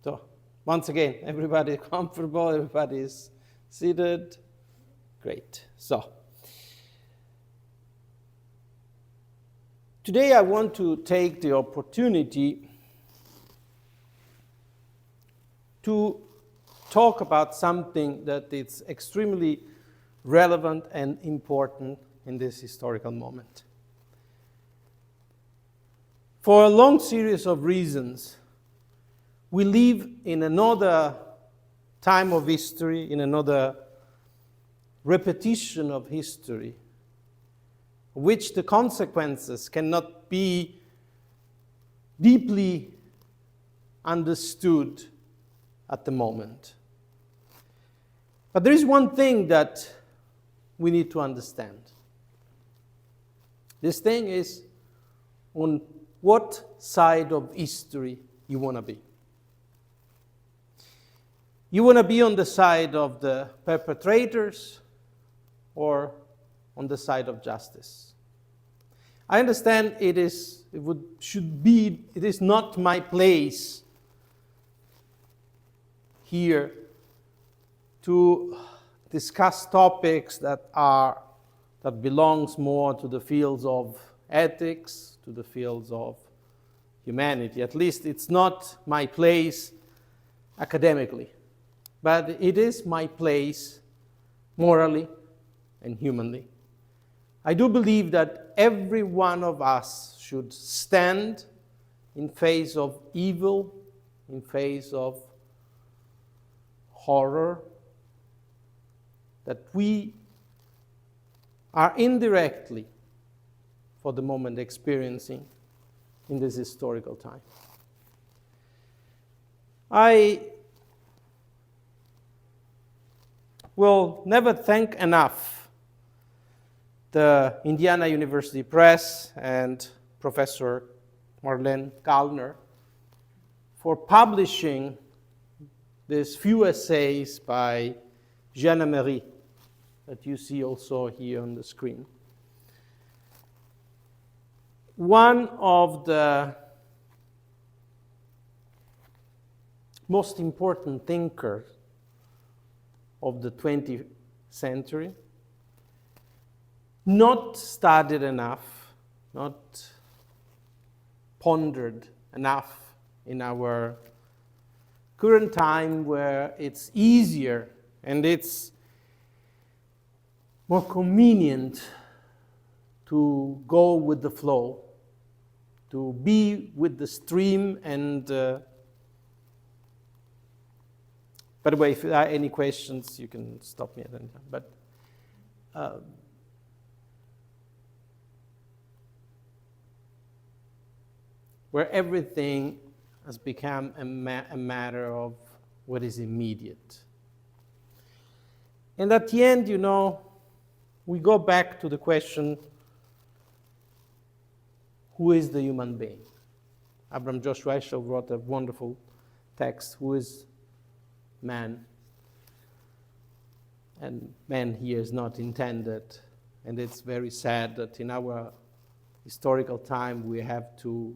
So, once again, everybody comfortable, everybody is seated. Great. So, today I want to take the opportunity to talk about something that is extremely relevant and important in this historical moment. For a long series of reasons, we live in another time of history, in another repetition of history, which the consequences cannot be deeply understood at the moment. But there is one thing that we need to understand. This thing is on what side of history you want to be. You want to be on the side of the perpetrators or on the side of justice. I understand it is not my place here to discuss topics that belongs more to the fields of ethics, to the fields of humanity. At least it's not my place academically, but it is my place morally and humanly. I do believe that every one of us should stand in face of evil, in face of horror, that we are indirectly, for the moment, experiencing in this historical time. I will never thank enough the Indiana University Press and Professor Marlene Kallner for publishing these few essays by Jeanne Amery that you see also here on the screen. One of the most important thinkers of the 20th century, not studied enough, not pondered enough in our current time, where it's easier and it's more convenient to go with the flow, to be with the stream. And by the way, if there are any questions, you can stop me at any time. But where everything has become a matter of what is immediate. And at the end, we go back to the question, who is the human being? Abraham Joshua Heschel wrote a wonderful text, who is man? And man here is not intended, and it's very sad that in our historical time we have to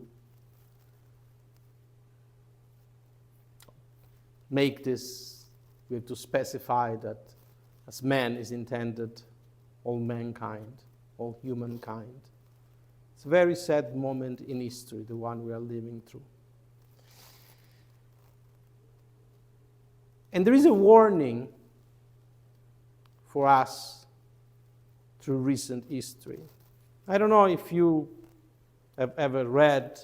make this, we have to specify that as man is intended all mankind, all humankind. It's a very sad moment in history, the one we are living through. And there is a warning for us through recent history. I don't know if you have ever read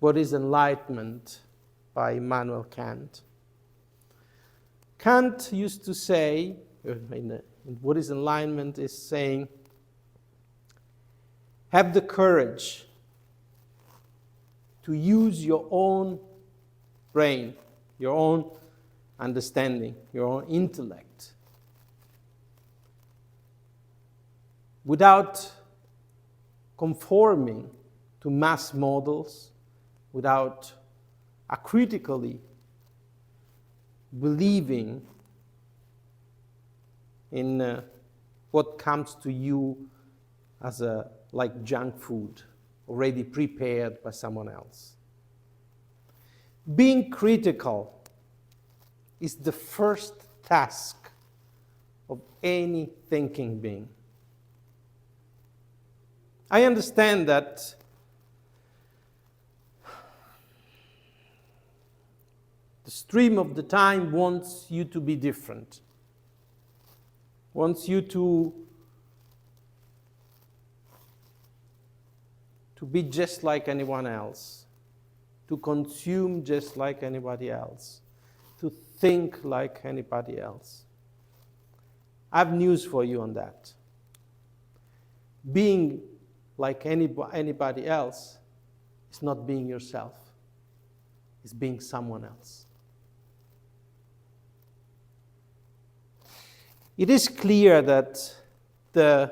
What is Enlightenment by Immanuel Kant. Kant used to say, in What is Enlightenment, is saying, have the courage to use your own brain, your own understanding, your own intellect, without conforming to mass models, without acritically believing in what comes to you as like junk food, already prepared by someone else. Being critical is the first task of any thinking being. I understand that the stream of the time wants you to be different, wants you to be just like anyone else, to consume just like anybody else, to think like anybody else. I have news for you on that. Being like anybody else is not being yourself. It's being someone else. It is clear that there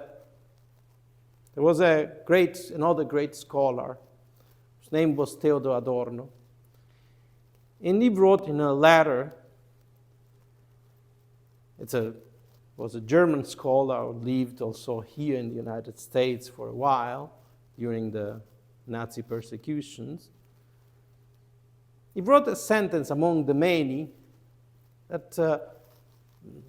was another great scholar, his name was Theodor Adorno, and he wrote in a letter, was a German scholar who lived also here in the United States for a while during the Nazi persecutions. He wrote a sentence among the many that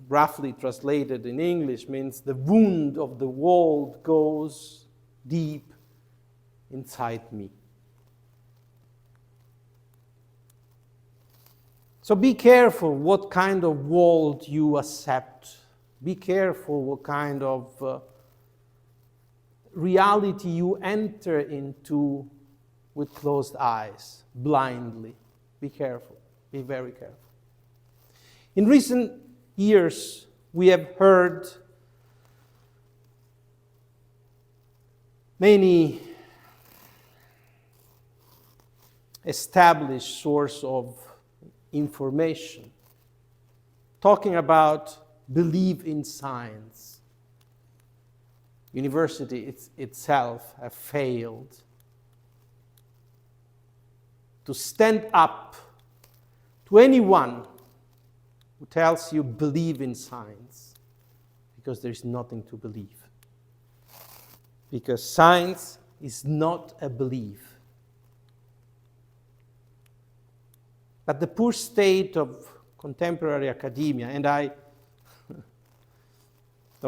roughly translated in English means the wound of the world goes deep inside me. So be careful what kind of world you accept. Be careful what kind of reality you enter into with closed eyes, blindly. Be careful. Be very careful. In recent years, we have heard many established sources of information talking about belief in science. University itself have failed to stand up to anyone who tells you believe in science, because there is nothing to believe. Because science is not a belief. But the poor state of contemporary academia, and don't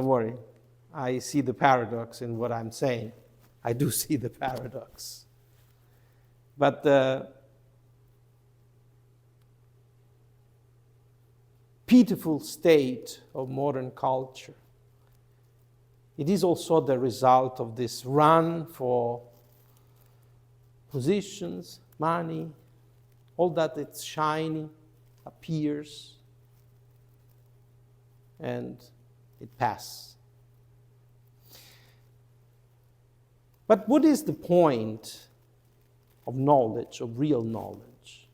worry, I see the paradox in what I'm saying. I do see the paradox. But the pitiful state of modern culture, it is also the result of this run for positions, money, all that it's shiny, appears, and it passes. But what is the point of knowledge, of real knowledge?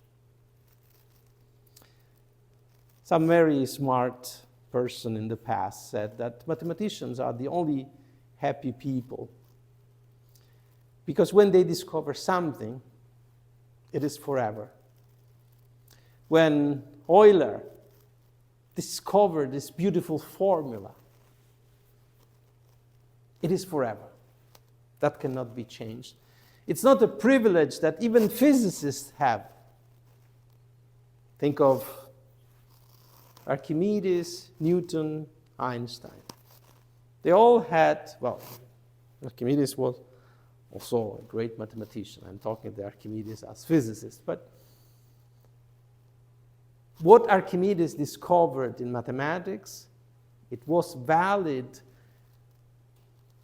Some very smart person in the past said that mathematicians are the only happy people, because when they discover something, it is forever. When Euler discovered this beautiful formula, it is forever. That cannot be changed. It's not a privilege that even physicists have. Think of Archimedes, Newton, Einstein. They all had, well, Archimedes was also a great mathematician. I'm talking to Archimedes as physicist, but what Archimedes discovered in mathematics, it was valid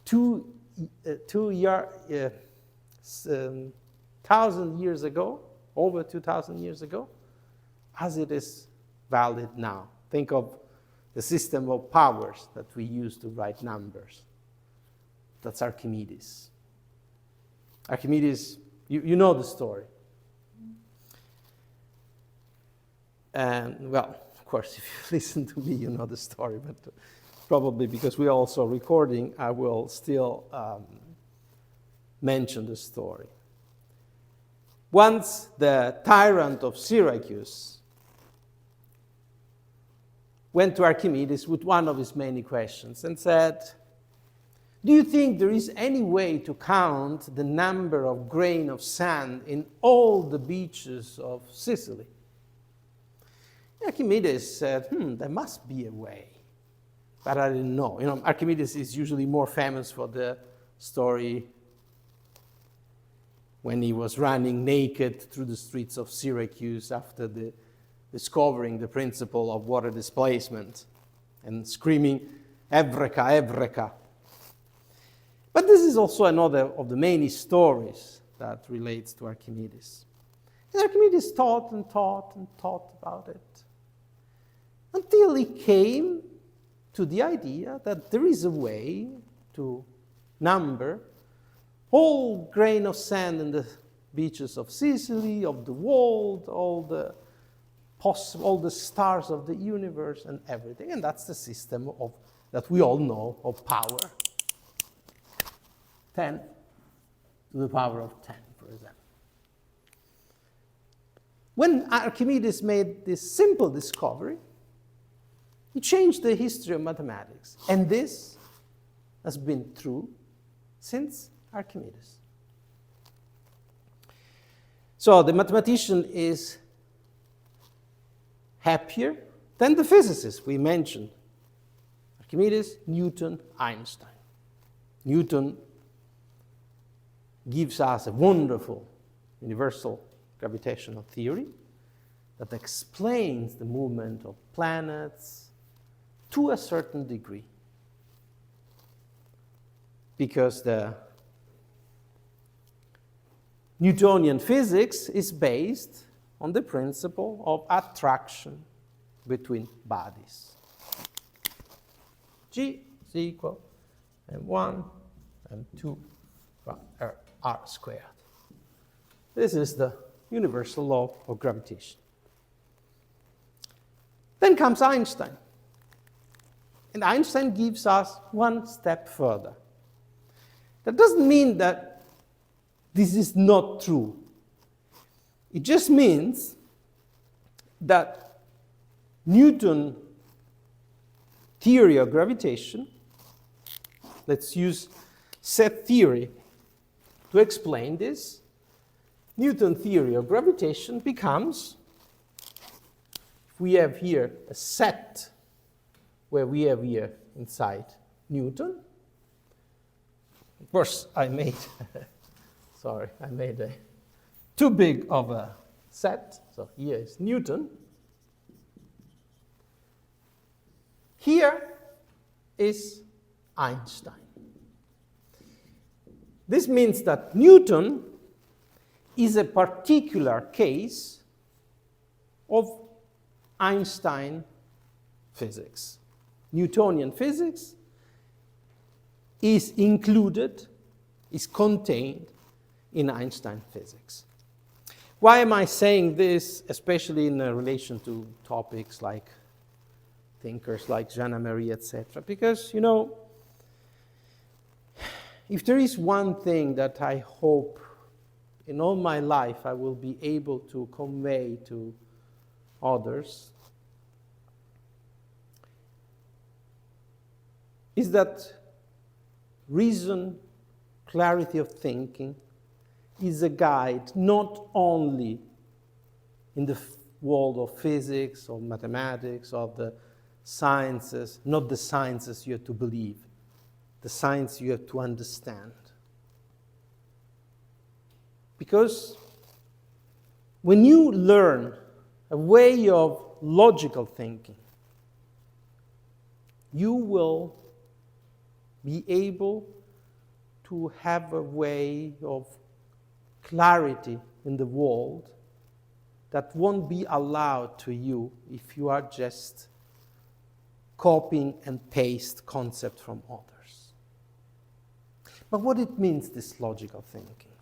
2,000 years ago, over 2,000 years ago, as it is valid now. Think of the system of powers that we use to write numbers. That's Archimedes. Archimedes, you know the story. And, well, of course, if you listen to me, you know the story, but probably because we are also recording, I will still mention the story. Once the tyrant of Syracuse went to Archimedes with one of his many questions and said, Do you think there is any way to count the number of grains of sand in all the beaches of Sicily? Archimedes said, there must be a way. But I didn't know. Archimedes is usually more famous for the story when he was running naked through the streets of Syracuse after discovering the principle of water displacement and screaming, Eureka, Eureka. But this is also another of the many stories that relates to Archimedes. And Archimedes thought and thought and thought about it until he came to the idea that there is a way to number all grain of sand in the beaches of Sicily, of the world, all the stars of the universe and everything. And that's the system that we all know of power. 10 to the power of 10, for example. When Archimedes made this simple discovery, he changed the history of mathematics. And this has been true since Archimedes. So the mathematician is happier than the physicist we mentioned. Archimedes, Newton, Einstein. Newton gives us a wonderful universal gravitational theory that explains the movement of planets to a certain degree. Because the Newtonian physics is based on the principle of attraction between bodies. G is equal m1 m2 r squared. This is the universal law of gravitation. Then comes Einstein. And Einstein gives us one step further. That doesn't mean that this is not true. It just means that Newton's theory of gravitation, let's use set theory to explain this. Newton's theory of gravitation becomes, if we have here a set where we have here inside Newton. Of course, I made a too big of a set. So here is Newton. Here is Einstein. This means that Newton is a particular case of Einstein physics. Newtonian physics is included, is contained in Einstein physics. Why am I saying this, especially in relation to topics like thinkers like Jean Marie, etc.? Because, if there is one thing that I hope in all my life I will be able to convey to others, is that reason, clarity of thinking, is a guide not only in the world of physics or mathematics or the sciences, not the sciences you have to believe, the science you have to understand. Because when you learn a way of logical thinking, you will be able to have a way of clarity in the world that won't be allowed to you if you are just copying and paste concepts from others. But what it means, this logical thinking?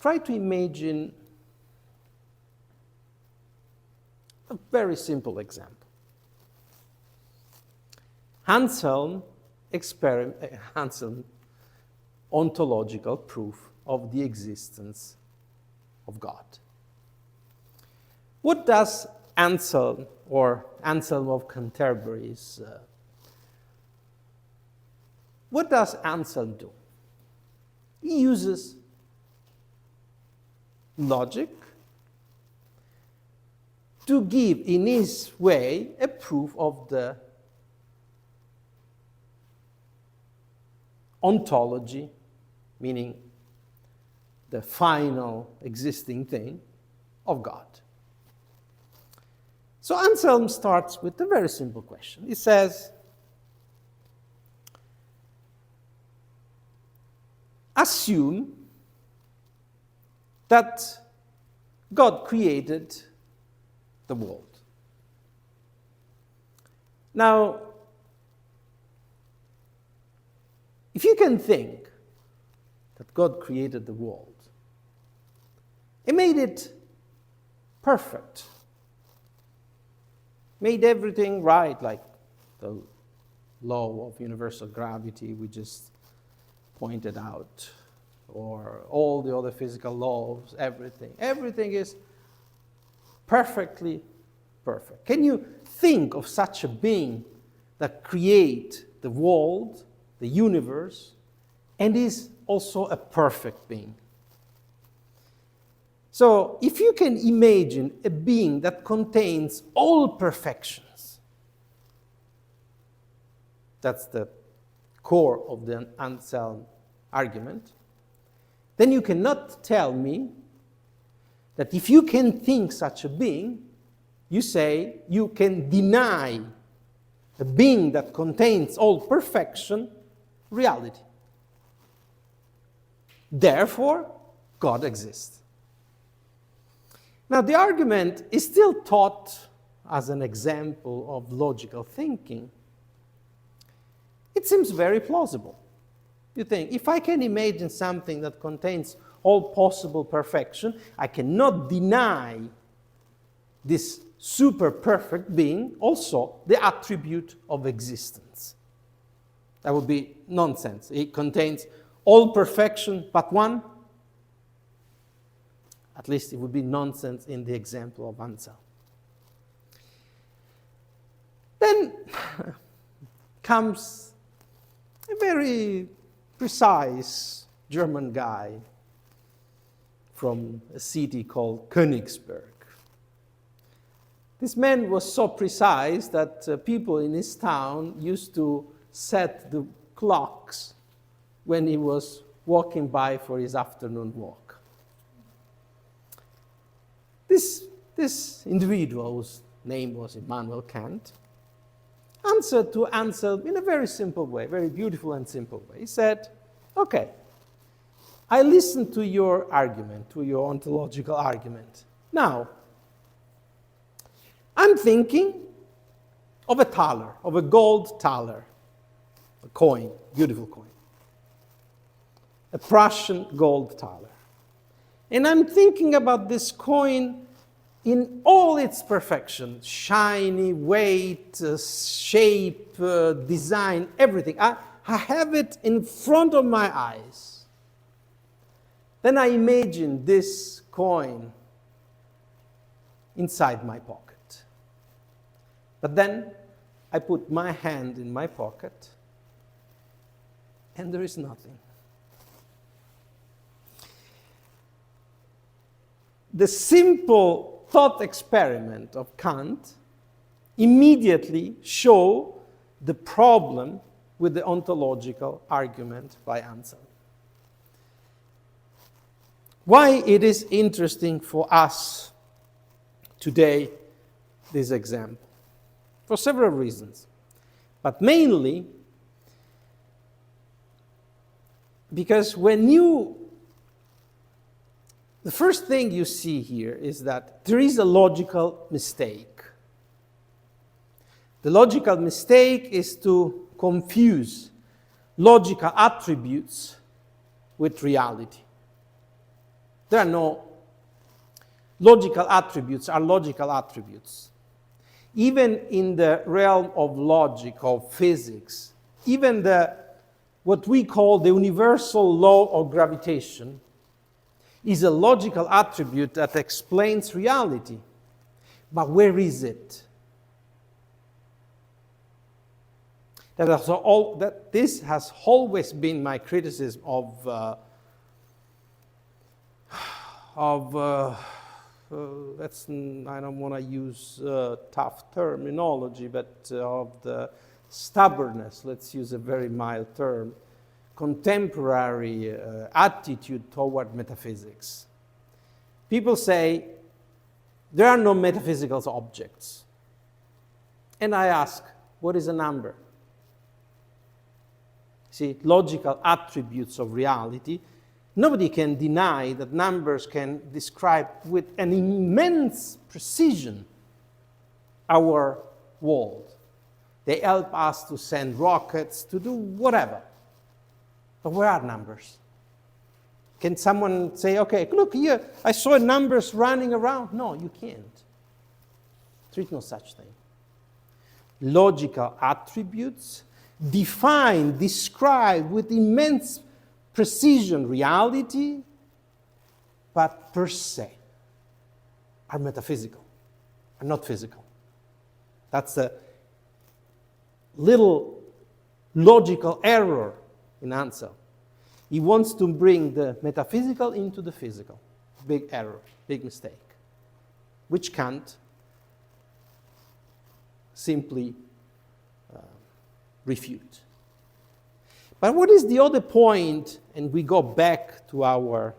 Try to imagine a very simple example. Anselm ontological proof of the existence of God. What does Anselm, or Anselm of Canterbury's what does Anselm do? He uses logic to give, in his way, a proof of the ontology, meaning the final existing thing, of God. So Anselm starts with a very simple question. He says, assume that God created the world. Now, if you can think that God created the world, He made it perfect, made everything right, like the law of universal gravity we just pointed out, or all the other physical laws, everything. Everything is perfectly perfect. Can you think of such a being that creates the world, the universe, and is also a perfect being? So, if you can imagine a being that contains all perfections, that's the core of the Anselm argument, then you cannot tell me that if you can think such a being, you say you can deny a being that contains all perfection reality. Therefore, God exists. Now, the argument is still taught as an example of logical thinking. It seems very plausible. You think, if I can imagine something that contains all possible perfection, I cannot deny this super perfect being also the attribute of existence. That would be nonsense. It contains all perfection but one. At least it would be nonsense in the example of Anselm. Then comes a very precise German guy from a city called Königsberg. This man was so precise that people in his town used to set the clocks when he was walking by for his afternoon walk. This individual, whose name was Immanuel Kant, answered to Anselm in a very simple way, very beautiful and simple way. He said, okay, I listened to your argument, to your ontological argument. Now, I'm thinking of a thaler, of a gold thaler, a coin, beautiful coin, a Prussian gold thaler. And I'm thinking about this coin in all its perfection, shiny, weight, shape, design, everything. I have it in front of my eyes. Then I imagine this coin inside my pocket. But then I put my hand in my pocket and there is nothing. The simple thought experiment of Kant immediately show the problem with the ontological argument by Anselm. Why it is interesting for us today, this example? For several reasons, but mainly because the first thing you see here is that there is a logical mistake. The logical mistake is to confuse logical attributes with reality. There are no logical attributes, are logical attributes. Even in the realm of logic, of physics, even what we call the universal law of gravitation is a logical attribute that explains reality. But where is it? that this has always been my criticism of I don't want to use tough terminology, but of the stubbornness, let's use a very mild term, contemporary attitude toward metaphysics. People say, there are no metaphysical objects. And I ask, what is a number? See, logical attributes of reality. Nobody can deny that numbers can describe with an immense precision our world. They help us to send rockets, to do whatever. But where are numbers? Can someone say, okay, look here, I saw numbers running around? No, you can't. There is no such thing. Logical attributes define, describe with immense precision reality, but per se are metaphysical, are not physical. That's a little logical error in Ansel. He wants to bring the metaphysical into the physical. Big error, big mistake, which Kant simply refute. But what is the other point, and we go back to our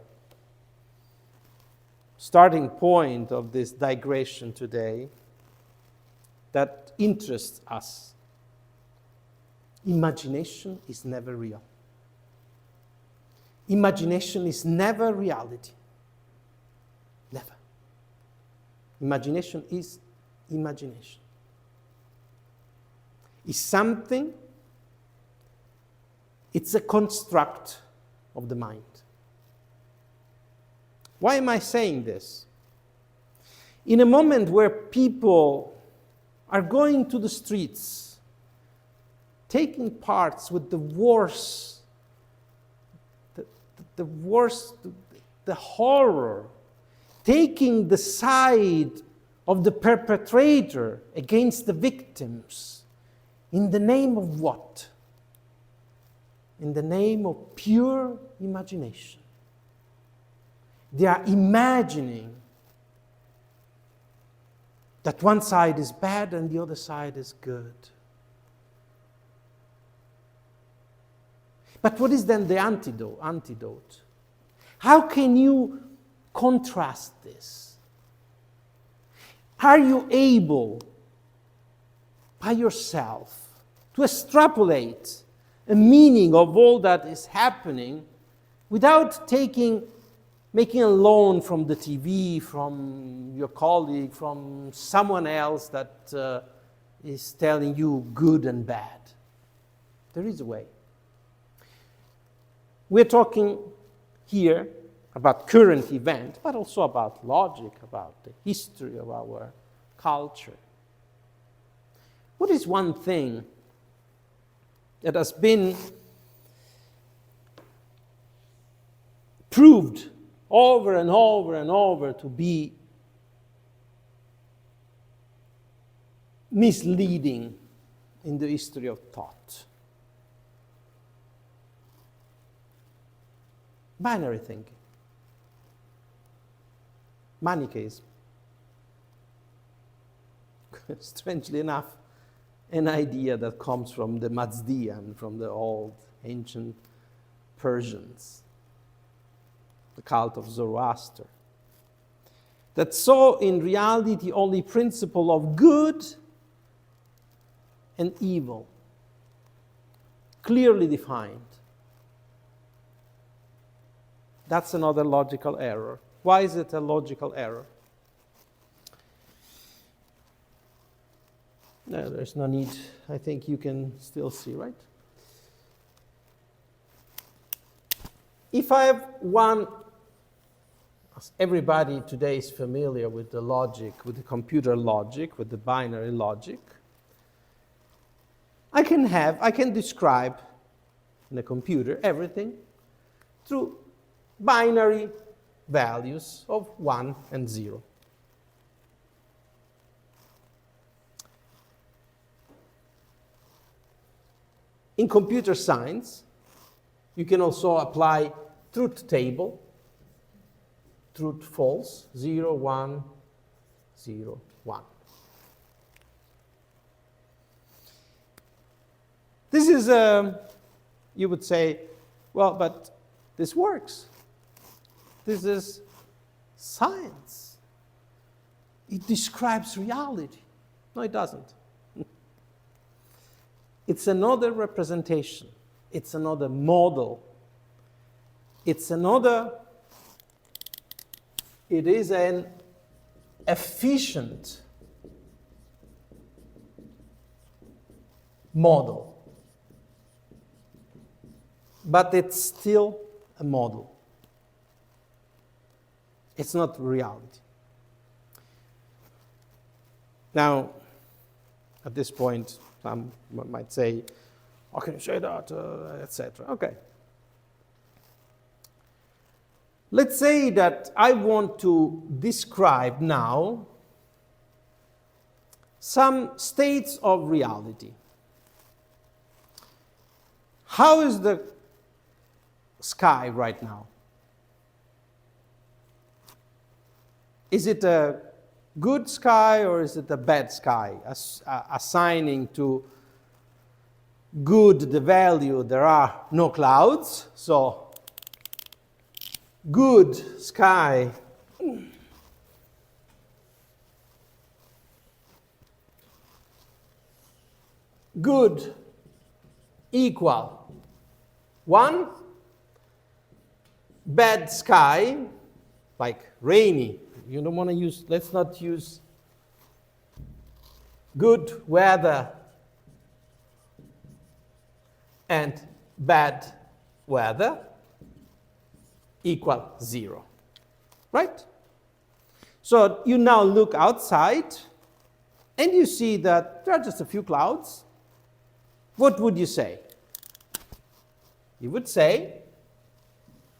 starting point of this digression today, that interests us? Imagination is never real. Imagination is never reality. Never. Imagination is imagination. It's something, it's a construct of the mind. Why am I saying this? In a moment where people are going to the streets, taking parts with the worst, the horror, taking the side of the perpetrator against the victims, in the name of what? In the name of pure imagination. They are imagining that one side is bad and the other side is good. But what is then the antidote? How can you contrast this? Are you able, by yourself, to extrapolate a meaning of all that is happening without making a loan from the TV, from your colleague, from someone else that is telling you good and bad? There is a way. We're talking here about current event, but also about logic, about the history of our culture. What is one thing that has been proved over and over and over to be misleading in the history of thought? Binary thinking. Manichaeism. Strangely enough, an idea that comes from the Mazdian, from the old ancient Persians, the cult of Zoroaster, that saw in reality only principle of good and evil, clearly defined. That's another logical error. Why is it a logical error? No, there's no need. I think you can still see, right? If I have one, everybody today is familiar with the logic, with the computer logic, with the binary logic. I can describe in a computer everything through binary values of 1 and 0. in computer science, you can also apply truth table, truth false, 0, 1, 0, 1. This is, you would say, well, but this works. This is science. It describes reality. No, it doesn't. It's another representation. It's another model. It's another, it is an efficient model. But it's still a model. It's not reality. Now, at this point, some might say, how can you say that, etc. Okay. Let's say that I want to describe now some states of reality. How is the sky right now? Is it a good sky or is it a bad sky? Assigning to good the value, there are no clouds, so good sky good equal 1, bad sky, like rainy, you don't want to use, let's not use good weather and bad weather equal 0, right? So you now look outside and you see that there are just a few clouds. What would you say? You would say,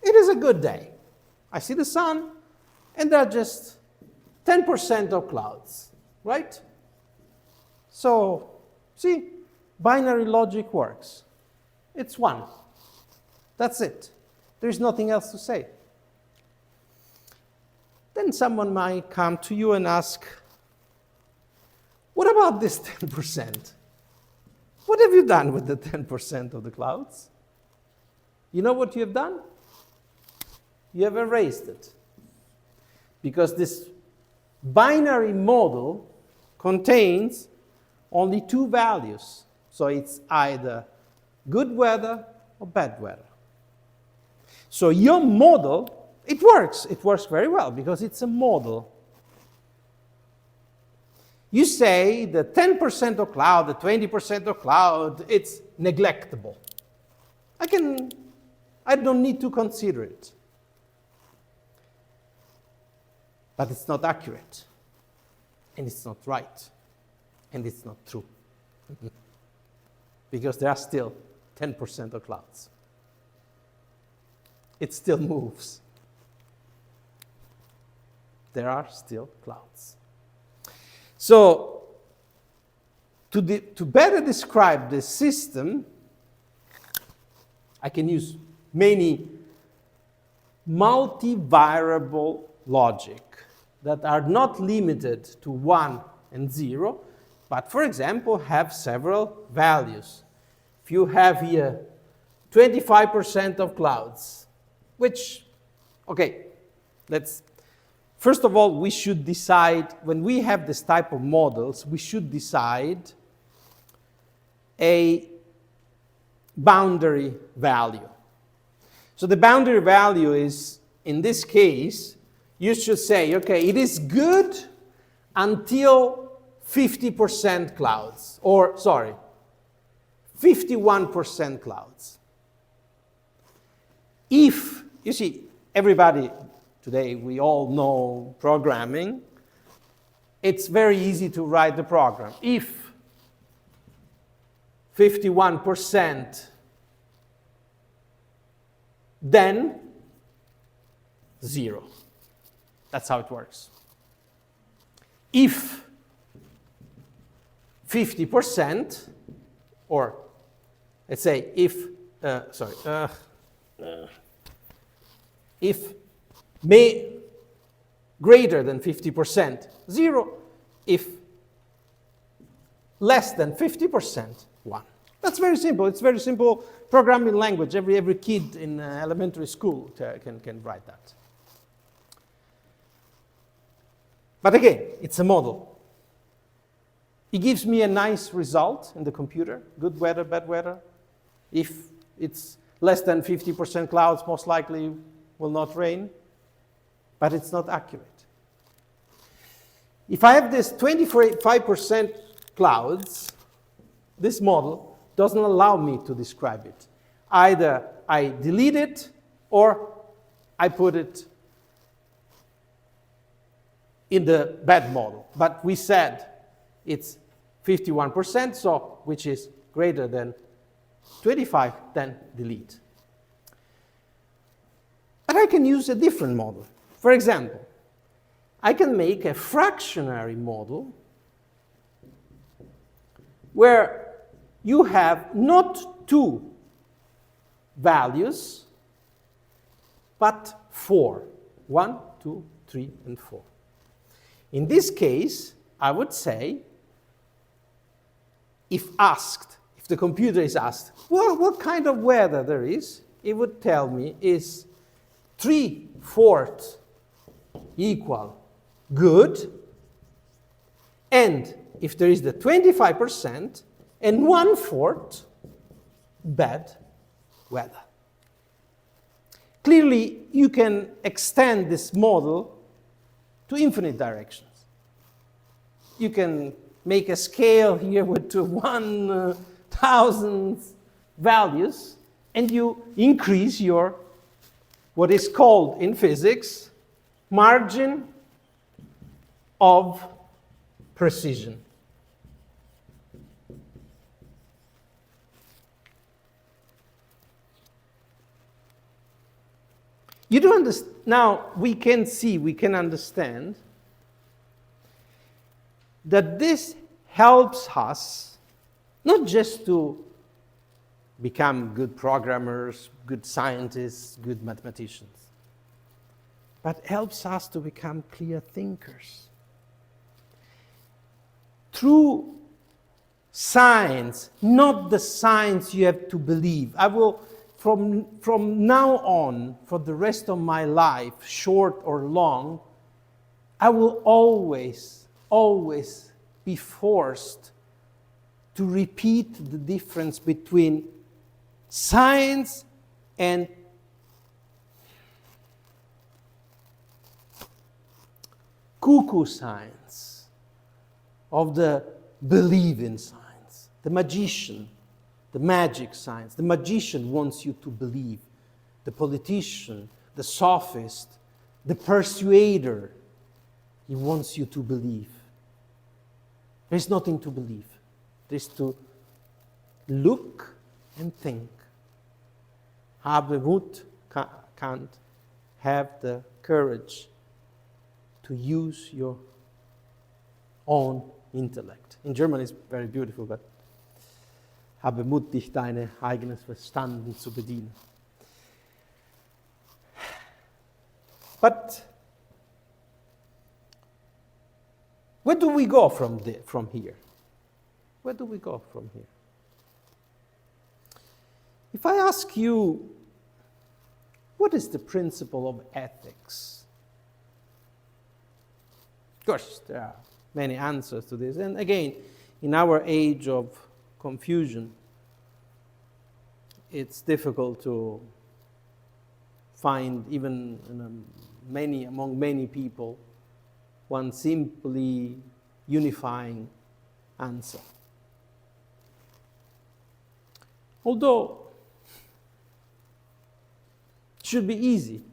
it is a good day. I see the sun and there are just 10% of clouds, right? So, see, binary logic works. It's 1. That's it. There's nothing else to say. Then someone might come to you and ask, what about this 10%? What have you done with the 10% of the clouds? You know what you have done? You have erased it. Because this binary model contains only 2 values. So it's either good weather or bad weather. So your model, it works. It works very well because it's a model. You say the 10% of cloud, the 20% of cloud, it's neglectable. I don't need to consider it. But it's not accurate. And it's not right. And it's not true. Because there are still 10% of clouds. It still moves. There are still clouds. So, to better describe this system, I can use many multivariable logic that are not limited to 1 and 0, but for example have several values. If you have here 25% of clouds, which, okay, first of all, we should decide, when we have this type of models, we should decide a boundary value. So the boundary value is, in this case, you should say, okay, it is good until 50% clouds, or sorry, 51% clouds. If, you see, everybody today, we all know programming. It's very easy to write the program. If 51%, then 0. That's how it works. If 50%, or let's say if may greater than 50%, 0. If less than 50%, 1. That's very simple. It's very simple programming language. Every kid in elementary school can write that. But again, it's a model. It gives me a nice result in the computer, good weather, bad weather. If it's less than 50% clouds, most likely will not rain, but it's not accurate. If I have this 25% clouds, this model doesn't allow me to describe it. Either I delete it or I put it in the bad model. But we said it's 51%, so which is greater than 25, then delete. But I can use a different model. For example, I can make a fractionary model where you have not 2 values, but 4. 1, 2, 3, and 4. In this case, I would say, if the computer is asked, well, what kind of weather there is, it would tell me is 3/4 equal good, and if there is the 25%, and 1/4 bad weather. Clearly, you can extend this model to infinite directions. You can make a scale here with 1,000 values, and you increase your, what is called in physics, margin of precision. You do understand, now we can understand that this helps us not just to become good programmers, good scientists, good mathematicians, but helps us to become clear thinkers. Through science, not the science you have to believe. I will, from now on, for the rest of my life, short or long, I will always be forced to repeat the difference between science and cuckoo science, of the believe in science, the magician, the magic science. The magician wants you to believe. The politician, the sophist, the persuader, he wants you to believe. There's nothing to believe. There's to look and think. Habe Mut, Kant, have the courage to use your own intellect. In German it's very beautiful, but habe Mut, dich deine eigenes Verstanden zu bedienen. But where do we go from here? Where do we go from here? If I ask you, what is the principle of ethics? Of course, there are many answers to this. And again, in our age of confusion, it's difficult to find, even among many people, one simply unifying answer. Although it should be easy.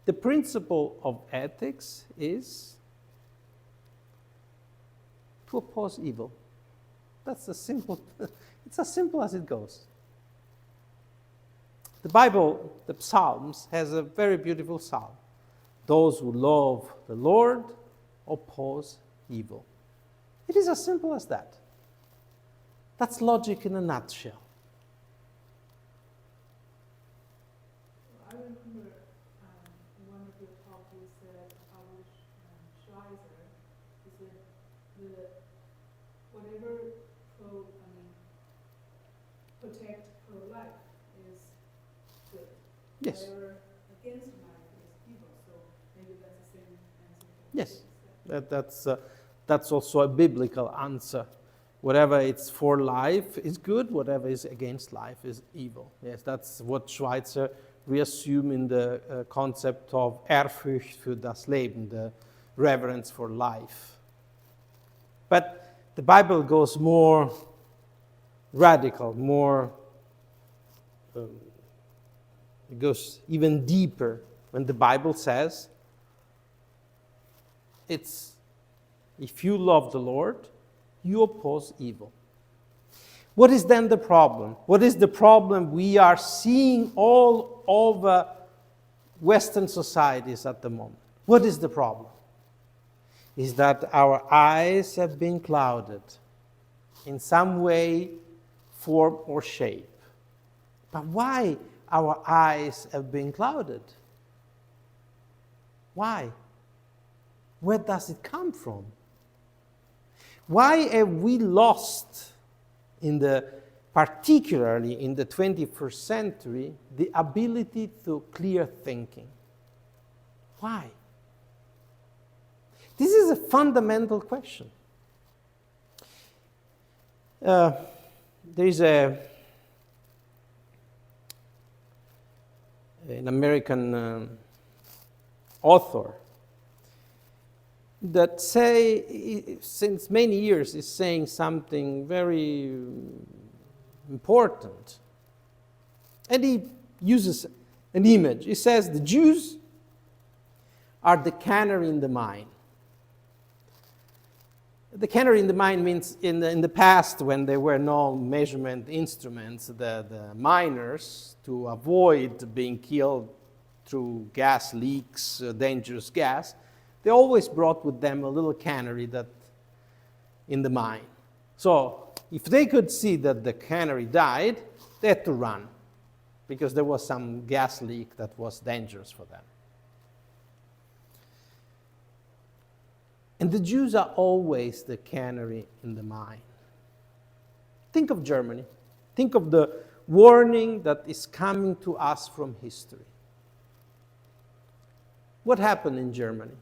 The principle of ethics is to oppose evil. That's it's as simple as it goes. The Bible, the Psalms, has a very beautiful psalm. Those who love the Lord oppose evil. It is as simple as that. That's logic in a nutshell. I remember in one of your talks you said, Howard Schweizer, he said, whatever protect pro-life is good. Yes. Whatever against life is evil. So maybe that's the same answer. Yes, that's also a biblical answer. Whatever is for life is good, whatever is against life is evil. Yes, that's what Schweitzer we assume in the concept of Ehrfurcht für das Leben, the reverence for life. But the Bible goes more radical, it goes even deeper when the Bible says, it's if you love the Lord, you oppose evil. What is then the problem? What is the problem we are seeing all over Western societies at the moment? What is the problem? Is that our eyes have been clouded in some way, form, or shape. But why our eyes have been clouded? Why? Where does it come from? Why have we lost, particularly in the 21st century, the ability to clear thinking? Why? This is a fundamental question. There is an American author that since many years is saying something very important. And he uses an image. He says the Jews are the canary in the mine. The canary in the mine means in the past, when there were no measurement instruments, the miners, to avoid being killed through gas leaks, dangerous gas, they always brought with them a little canary in the mine. So if they could see that the canary died, they had to run, because there was some gas leak that was dangerous for them. And the Jews are always the canary in the mine. Think of Germany. Think of the warning that is coming to us from history. What happened in Germany?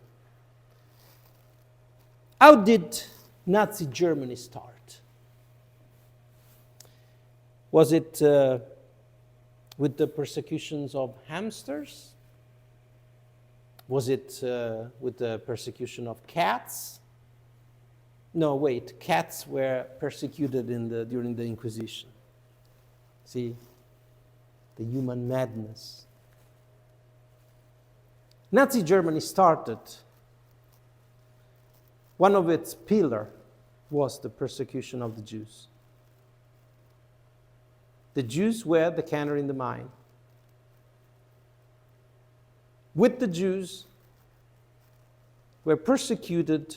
How did Nazi Germany start? Was it with the persecutions of hamsters? Was it with the persecution of cats? No, wait, cats were persecuted during the Inquisition. See, the human madness. Nazi Germany started, one of its pillars was the persecution of the Jews. The Jews were the canary in the mine. With the Jews were persecuted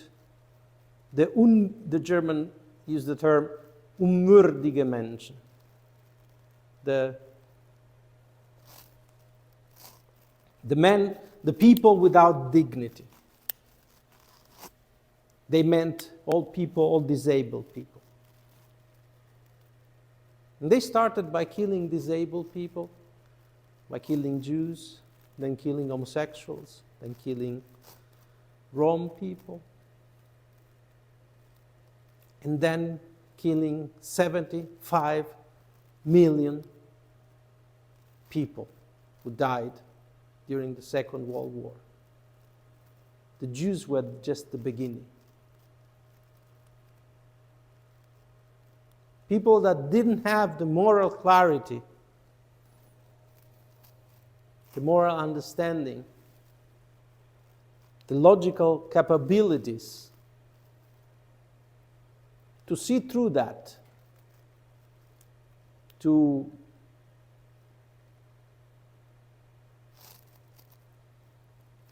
the German used the term unwürdige Menschen. The people without dignity. They meant all people, all disabled people. And they started by killing disabled people, by killing Jews, then killing homosexuals, then killing Rome people, and then killing 75 million people who died during the Second World War. The Jews were just the beginning. People that didn't have the moral clarity, the moral understanding, the logical capabilities to see through that, to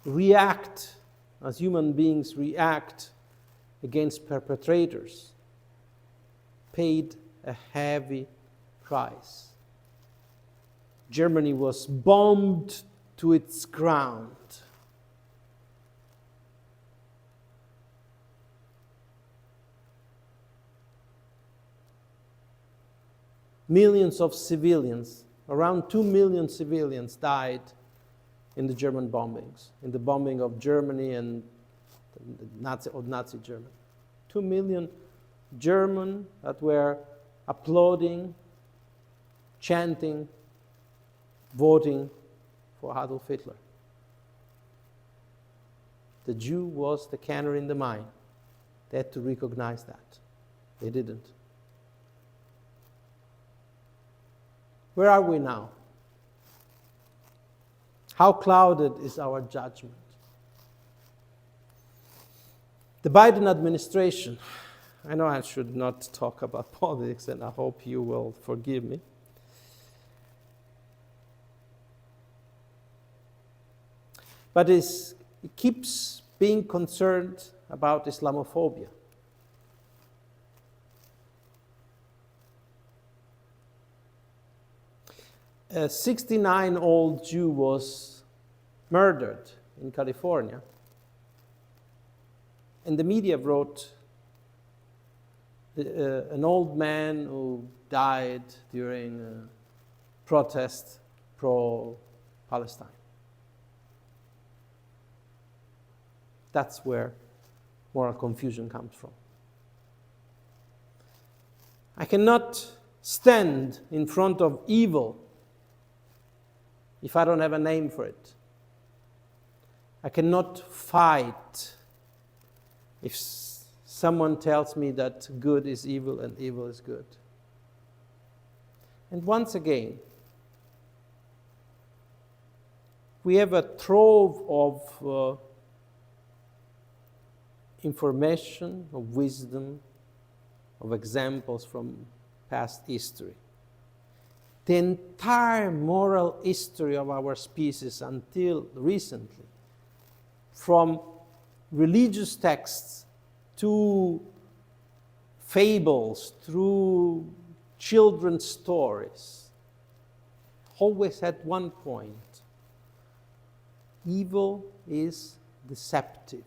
react as human beings react against perpetrators, paid a heavy price. Germany was bombed to its ground. Millions of civilians, around 2 million civilians died in the German bombings, in the bombing of Germany and Nazi Germany. 2 million German that were applauding, chanting, voting for Adolf Hitler. The Jew was the canary in the mine. They had to recognize that. They didn't. Where are we now? How clouded is our judgment? The Biden administration, I know I should not talk about politics, and I hope you will forgive me. But it keeps being concerned about Islamophobia. A 69-year-old Jew was murdered in California. And the media wrote an old man who died during a protest pro-Palestine. That's where moral confusion comes from. I cannot stand in front of evil if I don't have a name for it. I cannot fight if someone tells me that good is evil and evil is good. And once again, we have a trove of information, of wisdom, of examples from past history. The entire moral history of our species until recently, from religious texts to fables, through children's stories, always had one point: evil is deceptive.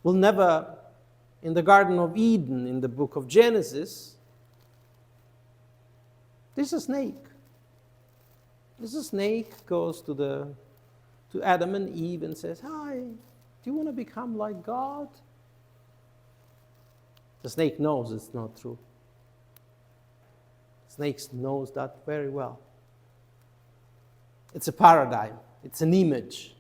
We'll never, in the Garden of Eden, in the book of Genesis, there's a snake. There's a snake goes to Adam and Eve and says, "Hi, do you want to become like God?" The snake knows it's not true. The snake knows that very well. It's a paradigm. It's an image.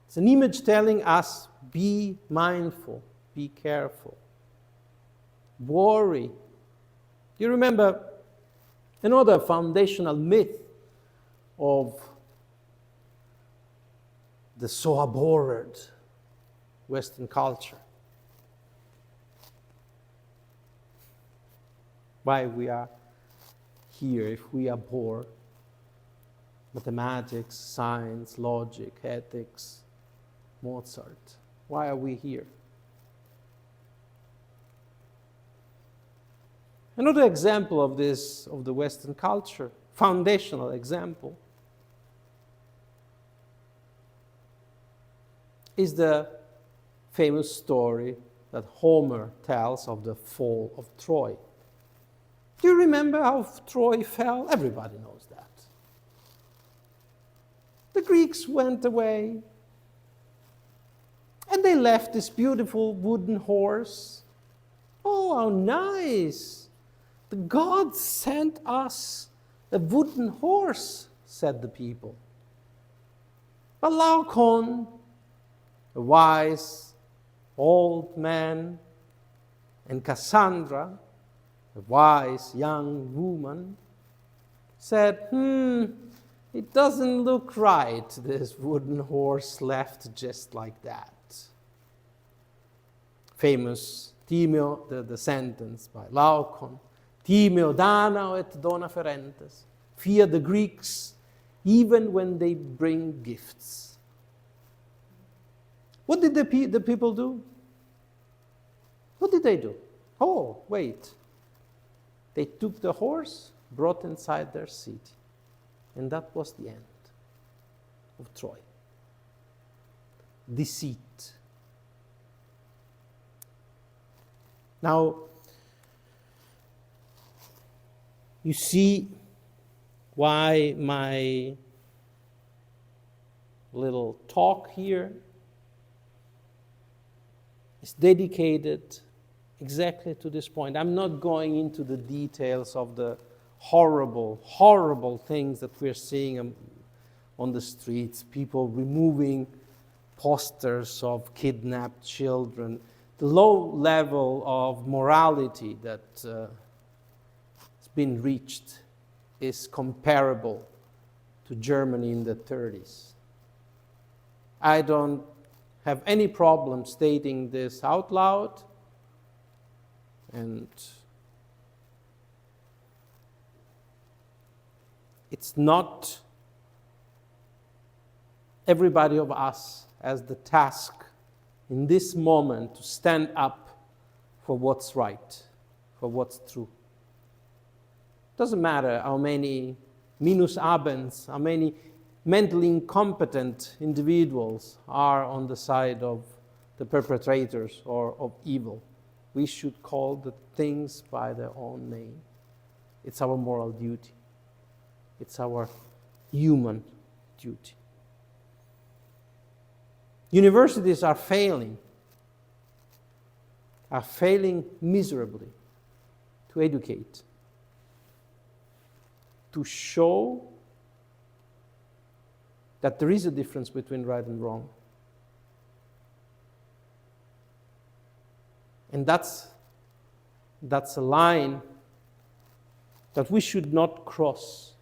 It's an image telling us, be mindful, be careful. Worry. You remember another foundational myth of the so abhorred Western culture. Why we are here if we abhor mathematics, science, logic, ethics, Mozart. Why are we here? Another example of this, of the Western culture, foundational example, is the famous story that Homer tells of the fall of Troy. Do you remember how Troy fell? Everybody knows that. The Greeks went away, and they left this beautiful wooden horse. Oh, how nice! The gods sent us a wooden horse, said the people. But Laocoon, a wise old man, and Cassandra, a wise young woman, said, it doesn't look right, this wooden horse left just like that. Famous Timeo, the sentence by Laocoon, Timeo Danao et dona ferentes. Fear the Greeks even when they bring gifts. What did the people do? What did they do? Oh, wait. They took the horse, brought inside their city. And that was the end of Troy. Deceit. Now, you see why my little talk here is dedicated exactly to this point. I'm not going into the details of the horrible, horrible things that we're seeing on the streets, people removing posters of kidnapped children, the low level of morality that has been reached is comparable to Germany in the 30s. I don't have any problem stating this out loud, and it's not everybody of us has the task in this moment to stand up for what's right, for what's true. Doesn't matter how many minus abends, how many mentally incompetent individuals are on the side of the perpetrators or of evil. We should call the things by their own name. It's our moral duty. It's our human duty. Universities are failing miserably to educate, to show that there is a difference between right and wrong. And that's a line that we should not cross.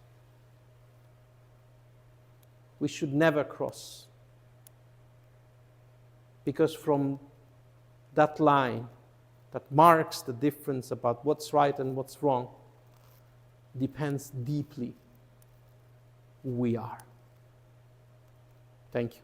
We should never cross. Because from that line that marks the difference about what's right and what's wrong depends deeply who we are. Thank you.